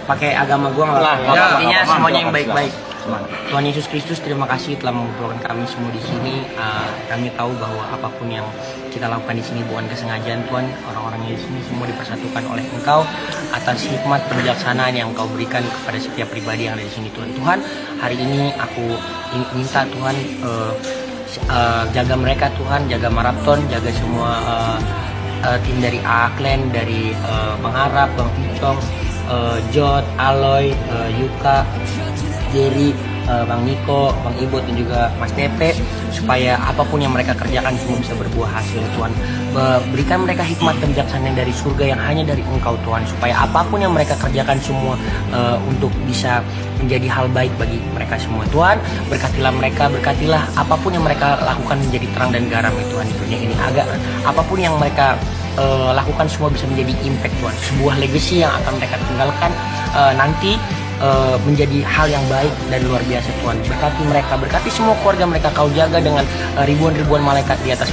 pakai agama gua nggak apa-apa. Ya, Intinya aman, semuanya yang aman, baik-baik. Semangat. Tuhan Yesus Kristus, terima kasih telah mengumpulkan kami semua di sini. Kami tahu bahwa apapun yang kita lakukan di sini bukan kesengajaan Tuhan. Orang-orang di sini semua dipersatukan oleh Engkau atas hikmat kebijaksanaan yang Engkau berikan kepada setiap pribadi yang ada di sini Tuhan. Tuhan, hari ini aku minta Tuhan jaga mereka Tuhan, jaga maraton, jaga semua tim dari Aklen, dari Bang Arab, Bang Icong, Jod, Aloy, Yuka, Jerry, Bang Niko, Bang Ibo dan juga Mas Tepe, supaya apapun yang mereka kerjakan semua bisa berbuah hasil Tuhan. Berikan mereka hikmat kebijaksanaan dari surga yang hanya dari Engkau Tuhan, supaya apapun yang mereka kerjakan semua untuk bisa menjadi hal baik bagi mereka semua Tuhan. Berkatilah mereka, berkatilah apapun yang mereka lakukan menjadi terang dan garam ya Tuhan di dunia ini. Agar apapun yang mereka lakukan semua bisa menjadi impact Tuhan, sebuah legacy yang akan mereka tinggalkan nanti menjadi hal yang baik dan luar biasa Tuhan. Berkati mereka, berkati semua keluarga mereka. Kau jaga dengan ribuan-ribuan malaikat di atas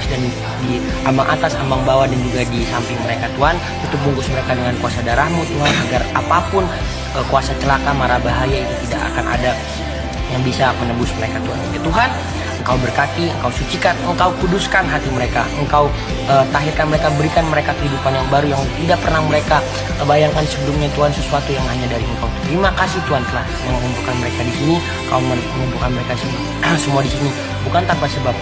dan di ambang atas, ambang bawah dan juga di samping mereka Tuhan. Tutup bungkus mereka dengan kuasa darah-Mu Tuhan, agar apapun kuasa celaka, mara bahaya itu tidak akan ada yang bisa menembus mereka Tuhan. Ya Tuhan, Engkau berkati, Engkau sucikan, Engkau kuduskan hati mereka, Engkau tahirkan mereka, berikan mereka kehidupan yang baru yang tidak pernah mereka bayangkan sebelumnya Tuhan, sesuatu yang hanya dari Engkau. Terima kasih Tuhan telah mengumpulkan mereka di sini, Kau mengumpulkan mereka semua di sini bukan tanpa sebab.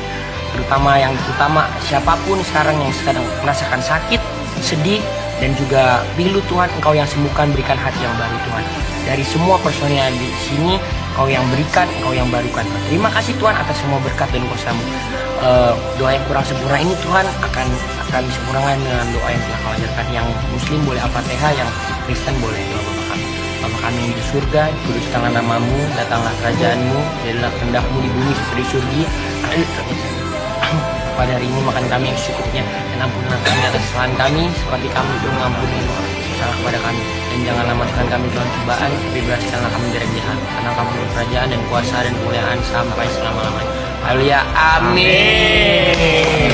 Terutama yang utama, siapapun sekarang yang sedang merasakan sakit, sedih dan juga pilu Tuhan, Engkau yang sembuhkan, berikan hati yang baru Tuhan. Dari semua personil di sini, Engkau yang berikan, Engkau yang barukan. Terima kasih Tuhan atas semua berkat dan kuasa-Mu. Doa yang kurang sempurna ini Tuhan akan disempurnakan dengan doa yang telah Kau ajarkan. Yang Muslim boleh Al-Fatihah, yang Kristen boleh doa Bapa kami. Bapa kami yang di surga, dikuduskanlah nama-Mu, datanglah kerajaan-Mu, jadilah kehendak-Mu di bumi seperti di surga. Pada hari ini makan kami yang secukupnya, dan ampunilah kami atas kesalahan kami, seperti kami juga mengampuni salah kepada kami. Dan janganlah masukkan kami dalam cobaan, tapi bebaskanlah kami dari jahat. Karena Kamu kerajaan dan kuasa dan kemuliaan sampai selama-lamanya. Haleluya, amin.